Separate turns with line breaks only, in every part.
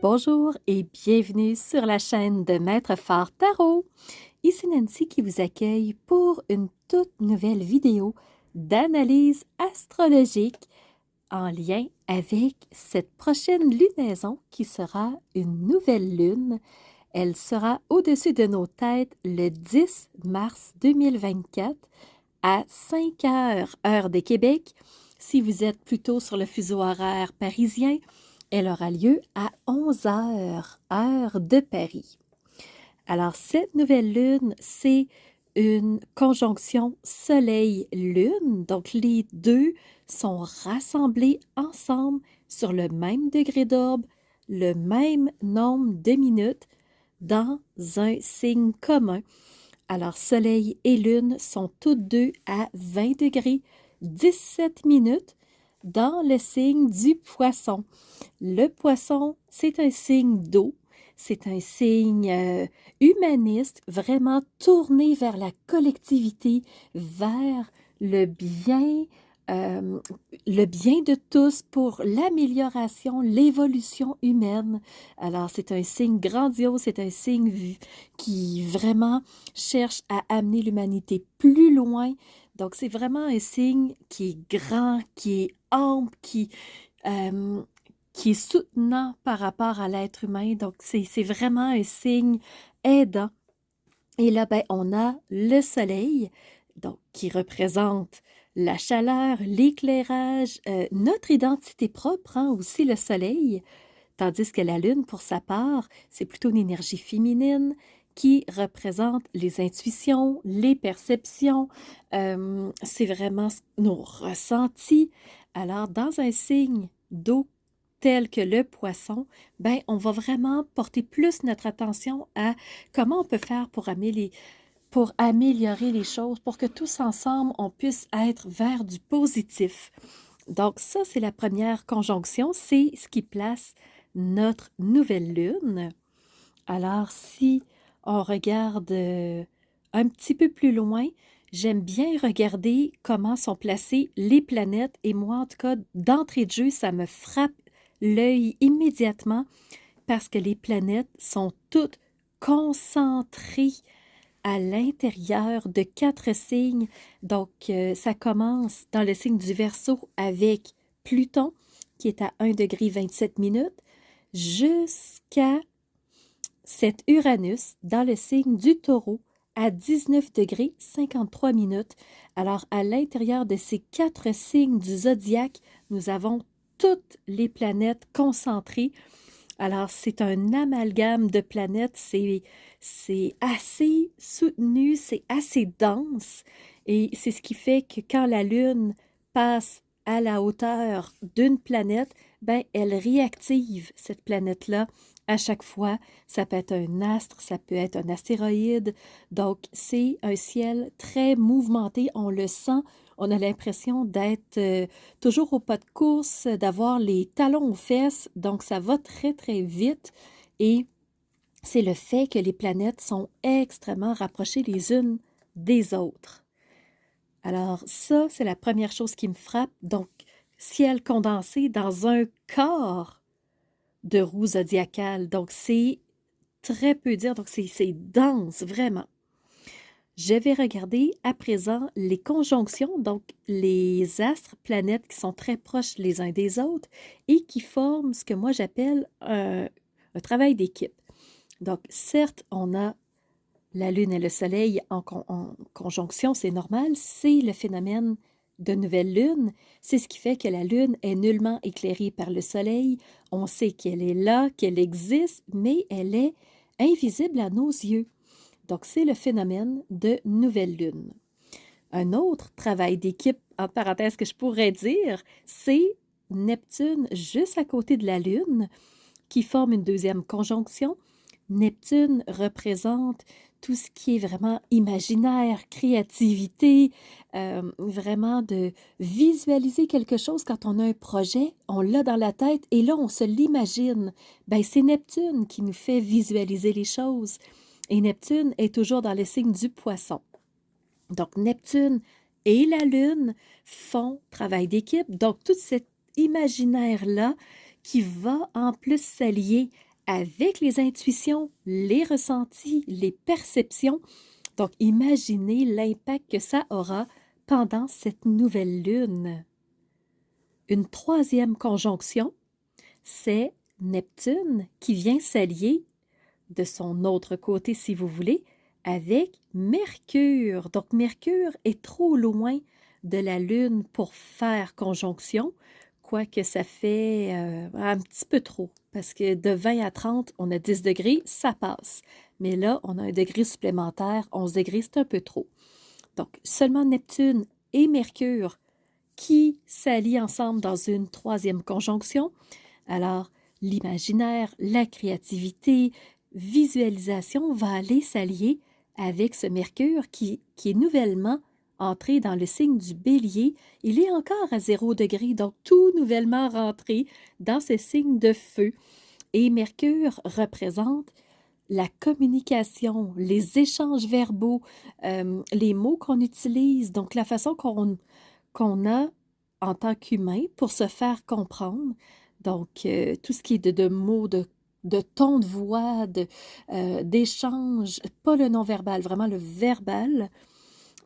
Bonjour et bienvenue sur la chaîne de Maître Phare Tarot. Ici Nancy qui vous accueille pour une toute nouvelle vidéo d'analyse astrologique en lien avec cette prochaine lunaison qui sera une nouvelle lune. Elle sera au-dessus de nos têtes le 10 mars 2024 à 5 heures, heure de Québec. Si vous êtes plutôt sur le fuseau horaire parisien, elle aura lieu à 11 heures, heure de Paris. Alors, cette nouvelle lune, c'est une conjonction Soleil-Lune. Donc, les deux sont rassemblés ensemble sur le même degré d'orbe, le même nombre de minutes dans un signe commun. Alors, Soleil et Lune sont toutes deux à 20 degrés, 17 minutes dans le signe du Poisson. Le Poisson, c'est un signe d'eau, c'est un signe humaniste, vraiment tourné vers la collectivité, vers le bien, euh, le bien de tous pour l'amélioration, l'évolution humaine. Alors, c'est un signe grandiose, c'est un signe qui vraiment cherche à amener l'humanité plus loin. Donc, c'est vraiment un signe qui est grand, qui est ample, euh, qui est soutenant par rapport à l'être humain. Donc, c'est vraiment un signe aidant. Et là, ben, on a le soleil, donc, qui représente la chaleur, l'éclairage, notre identité propre, hein, aussi le soleil, tandis que la lune, pour sa part, c'est plutôt une énergie féminine qui représente les intuitions, les perceptions, c'est vraiment nos ressentis. Alors, dans un signe d'eau tel que le poisson, ben, on va vraiment porter plus notre attention à comment on peut faire pour améliorer les choses, pour que tous ensemble, on puisse être vers du positif. Donc ça, c'est la première conjonction, c'est ce qui place notre nouvelle lune. Alors, si on regarde un petit peu plus loin, j'aime bien regarder comment sont placées les planètes. Et moi, en tout cas, d'entrée de jeu, ça me frappe l'œil immédiatement parce que les planètes sont toutes concentrées à l'intérieur de 4 signes. Donc, ça commence dans le signe du Verseau avec Pluton, qui est à 1 degré 27 minutes, jusqu'à cet Uranus dans le signe du Taureau à 19 degrés 53 minutes. Alors, à l'intérieur de ces 4 signes du zodiaque, nous avons toutes les planètes concentrées. Alors, c'est un amalgame de planètes, c'est assez soutenu, c'est assez dense, et c'est ce qui fait que quand la Lune passe à la hauteur d'une planète, ben, elle réactive cette planète-là à chaque fois. Ça peut être un astre, ça peut être un astéroïde. Donc, c'est un ciel très mouvementé, on le sent, on a l'impression d'être toujours au pas de course, d'avoir les talons aux fesses, donc ça va très, très vite. Et c'est le fait que les planètes sont extrêmement rapprochées les unes des autres. Alors ça, c'est la première chose qui me frappe. Donc, ciel condensé dans un corps de roue zodiacale. Donc, c'est très peu dire. Donc, c'est dense, vraiment. Je vais regarder à présent les conjonctions, donc les astres, planètes qui sont très proches les uns des autres et qui forment ce que moi j'appelle un travail d'équipe. Donc, certes, on a la Lune et le Soleil en conjonction, c'est normal, c'est le phénomène de nouvelle Lune. C'est ce qui fait que la Lune est nullement éclairée par le Soleil. On sait qu'elle est là, qu'elle existe, mais elle est invisible à nos yeux. Donc, c'est le phénomène de nouvelle lune. Un autre travail d'équipe, en parenthèse, que je pourrais dire, c'est Neptune juste à côté de la Lune qui forme une deuxième conjonction. Neptune représente tout ce qui est vraiment imaginaire, créativité, vraiment de visualiser quelque chose quand on a un projet, on l'a dans la tête et là on se l'imagine. Ben, c'est Neptune qui nous fait visualiser les choses. Et Neptune est toujours dans le signe du Poisson. Donc, Neptune et la Lune font travail d'équipe. Donc, tout cet imaginaire-là qui va en plus s'allier avec les intuitions, les ressentis, les perceptions. Donc, imaginez l'impact que ça aura pendant cette nouvelle lune. Une troisième conjonction, c'est Neptune qui vient s'allier de son autre côté, si vous voulez, avec Mercure. Donc, Mercure est trop loin de la Lune pour faire conjonction, quoique ça fait un petit peu trop, parce que de 20 à 30, on a 10 degrés, ça passe. Mais là, on a un degré supplémentaire, 11 degrés, c'est un peu trop. Donc, seulement Neptune et Mercure qui s'allient ensemble dans une troisième conjonction. Alors, l'imaginaire, la créativité, visualisation va aller s'allier avec ce Mercure qui est nouvellement entré dans le signe du Bélier. Il est encore à 0 degré, donc tout nouvellement rentré dans ce signe de feu. Et Mercure représente la communication, les échanges verbaux, les mots qu'on utilise, donc la façon qu'on a en tant qu'humain pour se faire comprendre. Donc, tout ce qui est de mots, de ton de voix, d'échange, pas le non-verbal, vraiment le verbal.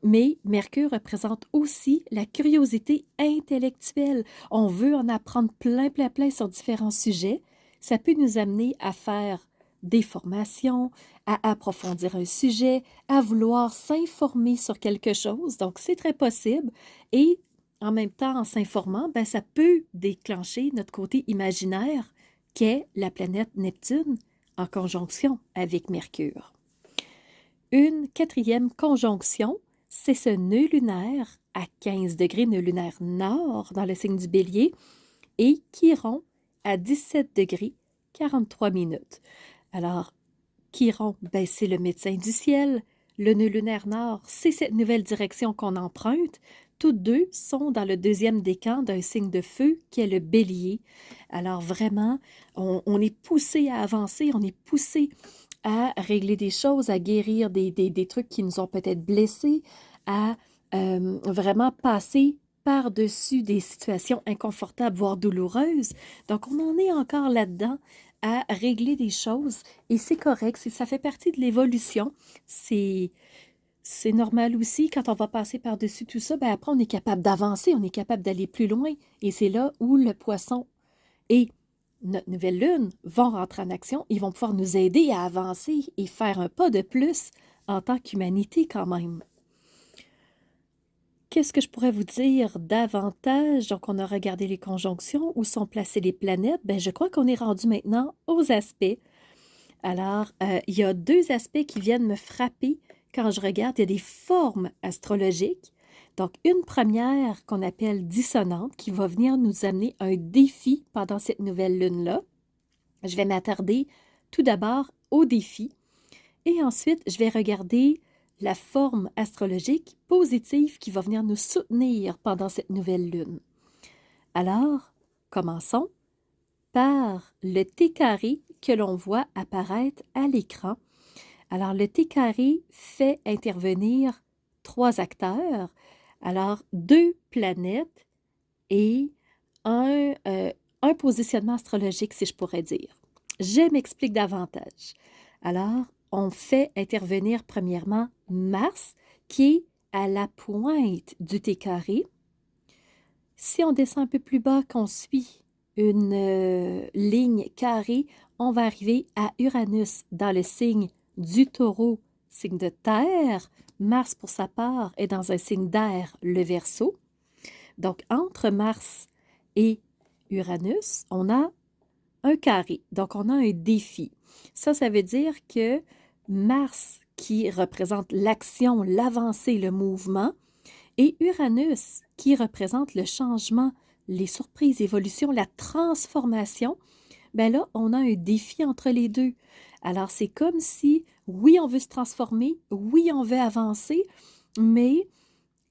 Mais Mercure représente aussi la curiosité intellectuelle. On veut en apprendre plein, plein, plein sur différents sujets. Ça peut nous amener à faire des formations, à approfondir un sujet, à vouloir s'informer sur quelque chose. Donc, c'est très possible. Et en même temps, en s'informant, ben, ça peut déclencher notre côté imaginaire qu'est la planète Neptune en conjonction avec Mercure. Une quatrième conjonction, c'est ce nœud lunaire à 15 degrés, nœud lunaire nord dans le signe du Bélier, et Chiron à 17 degrés, 43 minutes. Alors, Chiron, ben, c'est le médecin du ciel. Le nœud lunaire nord, c'est cette nouvelle direction qu'on emprunte. Toutes deux sont dans le deuxième décan d'un signe de feu qui est le Bélier. Alors vraiment, on est poussé à avancer, on est poussé à régler des choses, à guérir des trucs qui nous ont peut-être blessés, à vraiment passer par-dessus des situations inconfortables, voire douloureuses. Donc, on en est encore là-dedans à régler des choses et c'est correct, ça fait partie de l'évolution. C'est normal aussi, quand on va passer par-dessus tout ça, ben après, on est capable d'avancer, on est capable d'aller plus loin. Et c'est là où le poisson et notre nouvelle lune vont rentrer en action. Ils vont pouvoir nous aider à avancer et faire un pas de plus en tant qu'humanité quand même. Qu'est-ce que je pourrais vous dire davantage? Donc, on a regardé les conjonctions, où sont placées les planètes. Ben, je crois qu'on est rendu maintenant aux aspects. Alors, il y a deux aspects qui viennent me frapper quand je regarde. Il y a des formes astrologiques. Donc, une première qu'on appelle dissonante, qui va venir nous amener un défi pendant cette nouvelle lune-là. Je vais m'attarder tout d'abord au défi. Et ensuite, je vais regarder la forme astrologique positive qui va venir nous soutenir pendant cette nouvelle lune. Alors, commençons par le T carré que l'on voit apparaître à l'écran. Alors, le T carré fait intervenir 3 acteurs, alors 2 planètes et un positionnement astrologique, si je pourrais dire. Je m'explique davantage. Alors, on fait intervenir premièrement Mars, qui est à la pointe du T carré. Si on descend un peu plus bas, qu'on suit une ligne carrée, on va arriver à Uranus dans le signe du Taureau, signe de terre. Mars, pour sa part, est dans un signe d'air, le Verseau. Donc, entre Mars et Uranus, on a un carré. Donc, on a un défi. Ça veut dire que Mars, qui représente l'action, l'avancée, le mouvement, et Uranus, qui représente le changement, les surprises, l'évolution, la transformation, bien là, on a un défi entre les deux. Alors, c'est comme si, oui, on veut se transformer, oui, on veut avancer, mais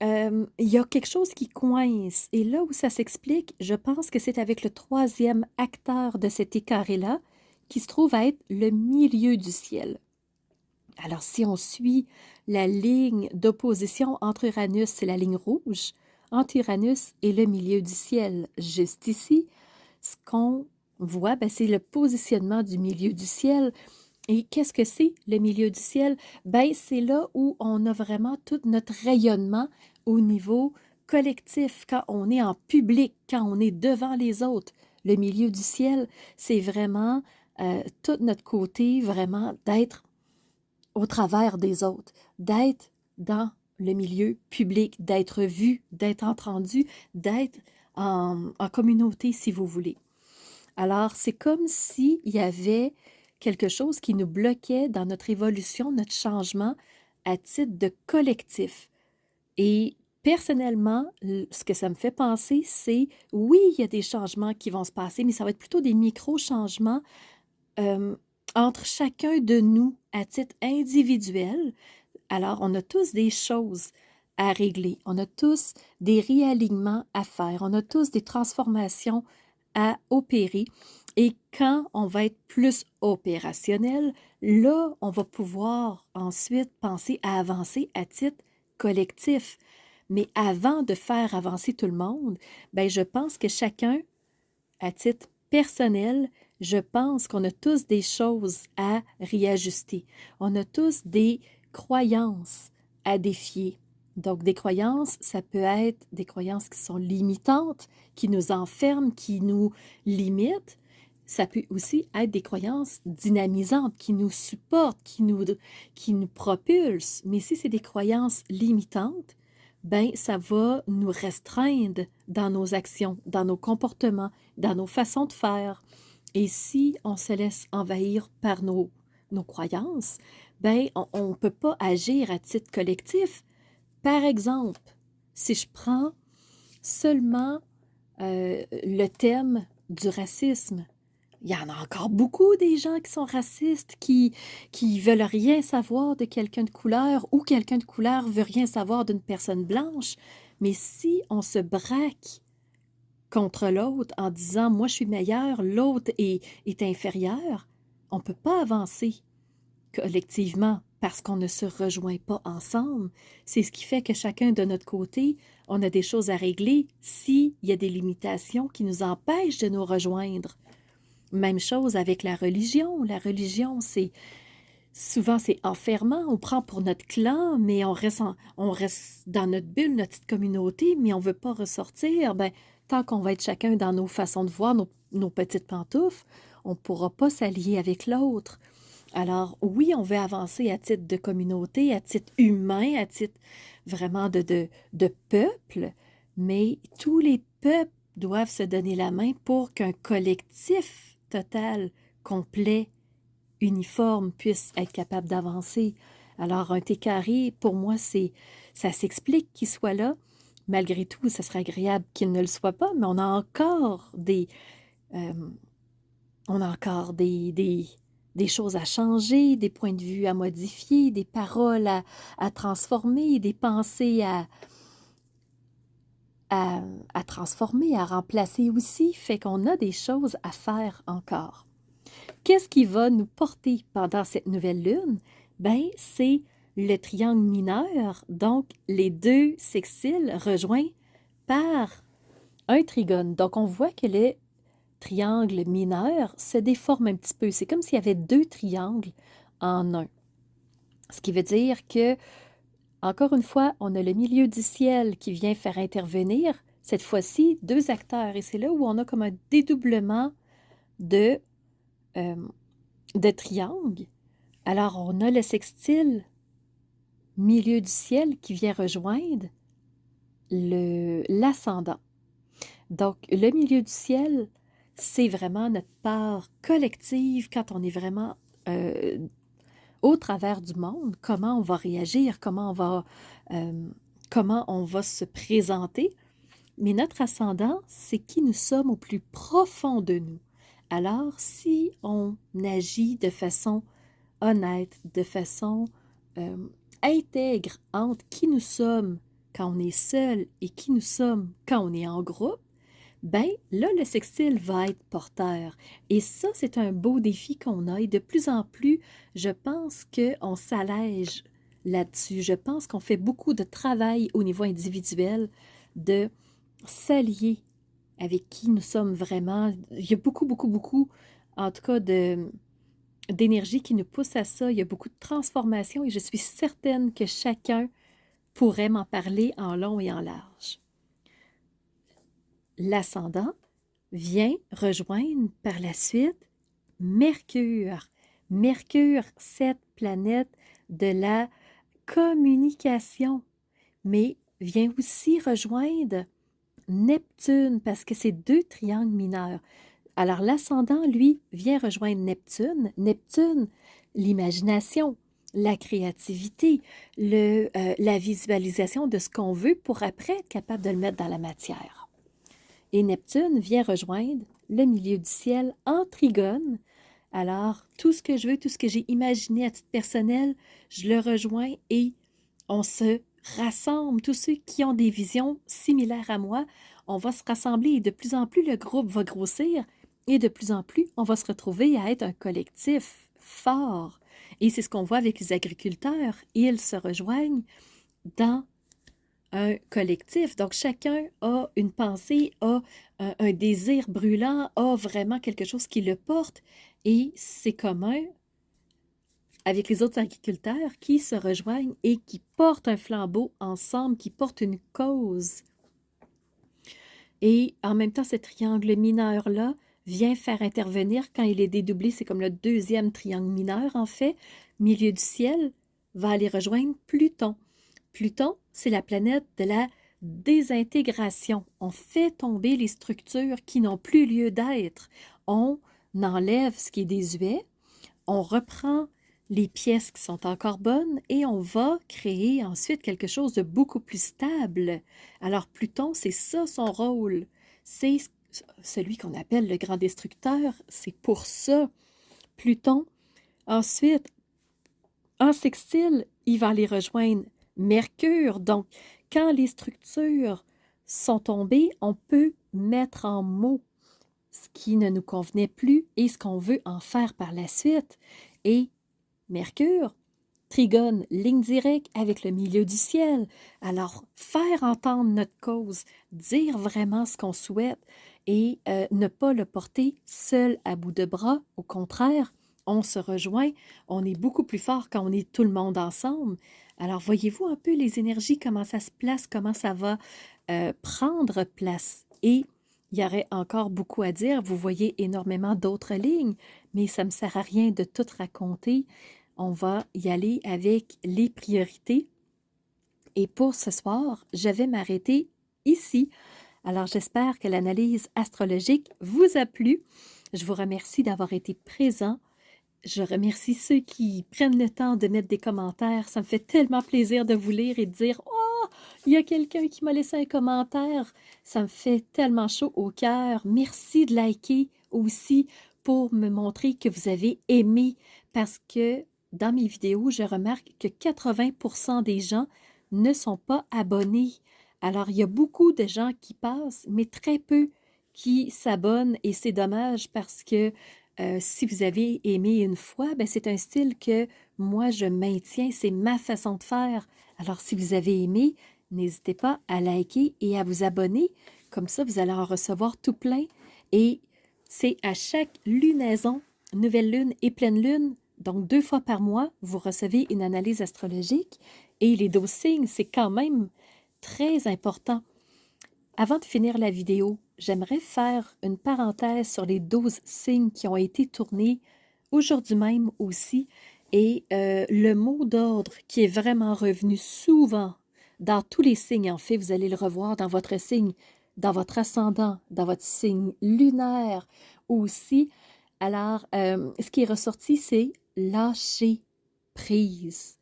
il y a quelque chose qui coince. Et là où ça s'explique, je pense que c'est avec le troisième acteur de cet écarré-là, qui se trouve à être le milieu du ciel. Alors, si on suit la ligne d'opposition entre Uranus, c'est la ligne rouge, entre Uranus et le milieu du ciel, juste ici, ce qu'on voit, ben, c'est le positionnement du milieu du ciel. Et qu'est-ce que c'est le milieu du ciel? Ben, c'est là où on a vraiment tout notre rayonnement au niveau collectif, quand on est en public, quand on est devant les autres. Le milieu du ciel, c'est vraiment tout notre côté, vraiment d'être au travers des autres, d'être dans le milieu public, d'être vu, d'être entendu, d'être en communauté, si vous voulez. Alors, c'est comme s'il y avait quelque chose qui nous bloquait dans notre évolution, notre changement à titre de collectif. Et personnellement, ce que ça me fait penser, c'est oui, il y a des changements qui vont se passer, mais ça va être plutôt des micro-changements euh, entre chacun de nous à titre individuel. Alors, on a tous des choses à régler, on a tous des réalignements à faire, on a tous des transformations à opérer. Et quand on va être plus opérationnel, là, on va pouvoir ensuite penser à avancer à titre collectif. Mais avant de faire avancer tout le monde, ben, je pense que chacun, à titre personnel, je pense qu'on a tous des choses à réajuster. On a tous des croyances à défier. Donc, des croyances, ça peut être des croyances qui sont limitantes, qui nous enferment, qui nous limitent. Ça peut aussi être des croyances dynamisantes, qui nous supportent, qui nous propulsent. Mais si c'est des croyances limitantes, ben ça va nous restreindre dans nos actions, dans nos comportements, dans nos façons de faire. Et si on se laisse envahir par nos croyances, ben on ne peut pas agir à titre collectif. Par exemple, si je prends seulement le thème du racisme, il y en a encore beaucoup des gens qui sont racistes, qui veulent rien savoir de quelqu'un de couleur ou quelqu'un de couleur veut rien savoir d'une personne blanche. Mais si on se braque contre l'autre en disant moi je suis meilleur, l'autre est inférieur, on ne peut pas avancer collectivement parce qu'on ne se rejoint pas ensemble. C'est ce qui fait que chacun de notre côté, on a des choses à régler s'il y a des limitations qui nous empêchent de nous rejoindre. Même chose avec la religion. La religion, souvent c'est enfermant. On prend pour notre clan, mais on reste dans notre bulle, notre petite communauté, mais on ne veut pas ressortir. Ben, tant qu'on va être chacun dans nos façons de voir, nos petites pantoufles, on ne pourra pas s'allier avec l'autre. Alors oui, on veut avancer à titre de communauté, à titre humain, à titre vraiment de peuple, mais tous les peuples doivent se donner la main pour qu'un collectif total, complet, uniforme puisse être capable d'avancer. Alors un T carré, pour moi, ça s'explique qu'il soit là. Malgré tout, ça serait agréable qu'il ne le soit pas, mais euh, on a encore des choses à changer, des points de vue à modifier, des paroles à transformer, des pensées à transformer, à remplacer aussi, fait qu'on a des choses à faire encore. Qu'est-ce qui va nous porter pendant cette nouvelle lune? Ben, c'est le triangle mineur, donc les deux sextiles rejoints par un trigone. Donc, on voit que le triangle mineur se déforme un petit peu. C'est comme s'il y avait deux triangles en un. Ce qui veut dire que, encore une fois, on a le milieu du ciel qui vient faire intervenir, cette fois-ci, deux acteurs. Et c'est là où on a comme un dédoublement de, euh, de triangle. Alors, on a le sextile milieu du ciel qui vient rejoindre l'ascendant. Donc, le milieu du ciel, c'est vraiment notre part collective quand on est vraiment au travers du monde, comment on va réagir, comment on va se présenter. Mais notre ascendant, c'est qui nous sommes au plus profond de nous. Alors, si on agit de façon honnête, de façon intègre entre qui nous sommes quand on est seul et qui nous sommes quand on est en groupe, ben là, le sextile va être porteur. Et ça, c'est un beau défi qu'on a. Et de plus en plus, je pense qu'on s'allège là-dessus. Je pense qu'on fait beaucoup de travail au niveau individuel de s'allier avec qui nous sommes vraiment. Il y a beaucoup, beaucoup, beaucoup, en tout cas, d'énergie qui nous pousse à ça. Il y a beaucoup de transformation et je suis certaine que chacun pourrait m'en parler en long et en large. L'ascendant vient rejoindre par la suite Mercure. Mercure, cette planète de la communication, mais vient aussi rejoindre Neptune parce que c'est deux triangles mineurs. Alors l'ascendant, lui, vient rejoindre Neptune. Neptune, l'imagination, la créativité, la visualisation de ce qu'on veut pour après être capable de le mettre dans la matière. Et Neptune vient rejoindre le milieu du ciel en trigone. Alors, tout ce que je veux, tout ce que j'ai imaginé à titre personnel, je le rejoins et on se rassemble. Tous ceux qui ont des visions similaires à moi, on va se rassembler et de plus en plus le groupe va grossir et de plus en plus on va se retrouver à être un collectif fort. Et c'est ce qu'on voit avec les agriculteurs. Ils se rejoignent dans un collectif. Donc, chacun a une pensée, a un désir brûlant, a vraiment quelque chose qui le porte et c'est commun avec les autres agriculteurs qui se rejoignent et qui portent un flambeau ensemble, qui portent une cause. Et en même temps, ce triangle mineur-là vient faire intervenir, quand il est dédoublé, c'est comme le deuxième triangle mineur en fait, milieu du ciel, va aller rejoindre Pluton. Pluton, c'est la planète de la désintégration. On fait tomber les structures qui n'ont plus lieu d'être. On enlève ce qui est désuet, on reprend les pièces qui sont encore bonnes et on va créer ensuite quelque chose de beaucoup plus stable. Alors Pluton, c'est ça son rôle. C'est celui qu'on appelle le grand destructeur. C'est pour ça. Pluton, ensuite, en sextile, il va aller rejoindre Mercure. Donc, quand les structures sont tombées, on peut mettre en mots ce qui ne nous convenait plus et ce qu'on veut en faire par la suite. Et Mercure, trigone, ligne directe avec le milieu du ciel. Alors, faire entendre notre cause, dire vraiment ce qu'on souhaite et ne pas le porter seul à bout de bras. Au contraire, on se rejoint, on est beaucoup plus fort quand on est tout le monde ensemble. Alors, voyez-vous un peu les énergies, comment ça se place, comment ça va prendre place. Et il y aurait encore beaucoup à dire. Vous voyez énormément d'autres lignes, mais ça ne me sert à rien de tout raconter. On va y aller avec les priorités. Et pour ce soir, je vais m'arrêter ici. Alors, j'espère que l'analyse astrologique vous a plu. Je vous remercie d'avoir été présent. Je remercie ceux qui prennent le temps de mettre des commentaires. Ça me fait tellement plaisir de vous lire et de dire « Oh, il y a quelqu'un qui m'a laissé un commentaire. » Ça me fait tellement chaud au cœur. Merci de liker aussi pour me montrer que vous avez aimé parce que dans mes vidéos, je remarque que 80% des gens ne sont pas abonnés. Alors, il y a beaucoup de gens qui passent, mais très peu qui s'abonnent et c'est dommage parce que si vous avez aimé une fois, ben c'est un style que moi je maintiens, c'est ma façon de faire. Alors si vous avez aimé, n'hésitez pas à liker et à vous abonner. Comme ça, vous allez en recevoir tout plein. Et c'est à chaque lunaison, nouvelle lune et pleine lune, donc 2 fois par mois, vous recevez une analyse astrologique. Et les 12 signes, c'est quand même très important. Avant de finir la vidéo, j'aimerais faire une parenthèse sur les 12 signes qui ont été tournés aujourd'hui même aussi et le mot d'ordre qui est vraiment revenu souvent dans tous les signes. En fait, vous allez le revoir dans votre signe, dans votre ascendant, dans votre signe lunaire aussi. Alors, ce qui est ressorti, c'est lâcher prise.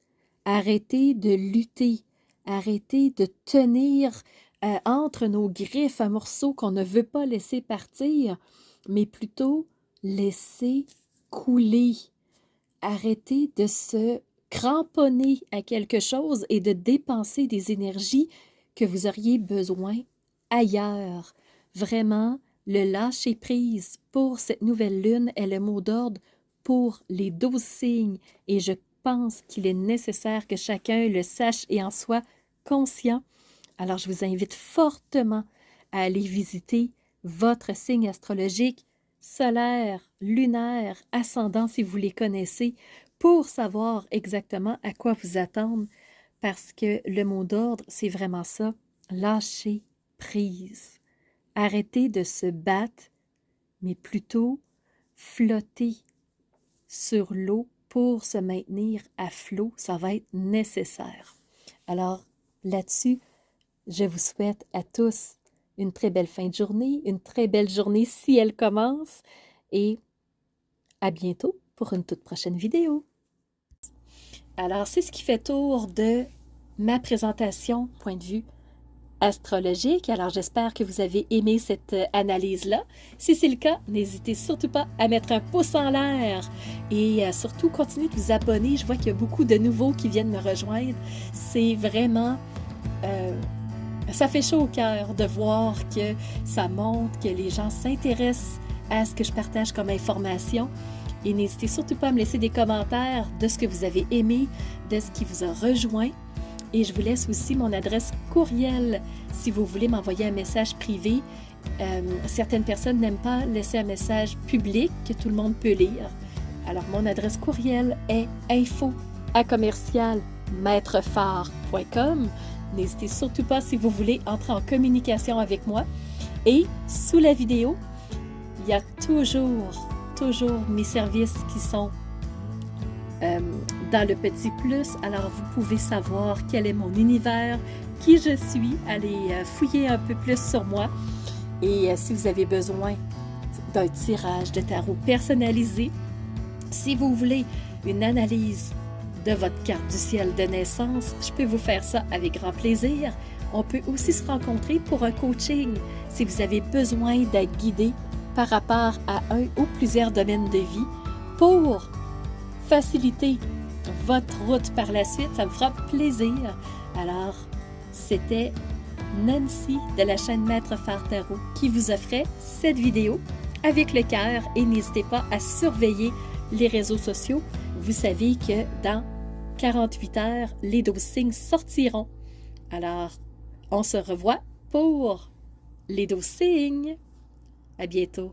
Arrêtez de lutter. Arrêtez de tenir entre nos griffes un morceau qu'on ne veut pas laisser partir, mais plutôt laisser couler. Arrêtez de se cramponner à quelque chose et de dépenser des énergies que vous auriez besoin ailleurs. Vraiment, le lâcher-prise pour cette nouvelle lune est le mot d'ordre pour les 12 signes et je pense qu'il est nécessaire que chacun le sache et en soit conscient. Alors, je vous invite fortement à aller visiter votre signe astrologique, solaire, lunaire, ascendant si vous les connaissez, pour savoir exactement à quoi vous attendre, parce que le mot d'ordre, c'est vraiment ça, lâcher prise. Arrêtez de se battre, mais plutôt flotter sur l'eau pour se maintenir à flot, ça va être nécessaire. Alors, là-dessus, je vous souhaite à tous une très belle fin de journée, une très belle journée si elle commence, et à bientôt pour une toute prochaine vidéo. Alors, c'est ce qui fait tour de ma présentation, point de vue astrologique. Alors, j'espère que vous avez aimé cette analyse-là. Si c'est le cas, n'hésitez surtout pas à mettre un pouce en l'air et surtout continuez de vous abonner. Je vois qu'il y a beaucoup de nouveaux qui viennent me rejoindre. C'est vraiment... ça fait chaud au cœur de voir que ça montre, que les gens s'intéressent à ce que je partage comme information. Et n'hésitez surtout pas à me laisser des commentaires de ce que vous avez aimé, de ce qui vous a rejoint. Et je vous laisse aussi mon adresse courriel si vous voulez m'envoyer un message privé. Certaines personnes n'aiment pas laisser un message public que tout le monde peut lire. Alors, mon adresse courriel est info@commercialmaitrefort.com. N'hésitez surtout pas si vous voulez entrer en communication avec moi. Et sous la vidéo, il y a toujours mes services qui sont dans le petit plus. Alors, vous pouvez savoir quel est mon univers, qui je suis, allez fouiller un peu plus sur moi. Et si vous avez besoin d'un tirage de tarot personnalisé, si vous voulez une analyse de votre carte du ciel de naissance, je peux vous faire ça avec grand plaisir. On peut aussi se rencontrer pour un coaching si vous avez besoin d'être guidé par rapport à un ou plusieurs domaines de vie pour faciliter votre route par la suite. Ça me fera plaisir. Alors, c'était Nancy de la chaîne Maître Phare Tarot qui vous offrait cette vidéo avec le cœur, et n'hésitez pas à surveiller les réseaux sociaux. Vous savez que dans 48 heures, les 12 signes sortiront. Alors, on se revoit pour les 12 signes. À bientôt.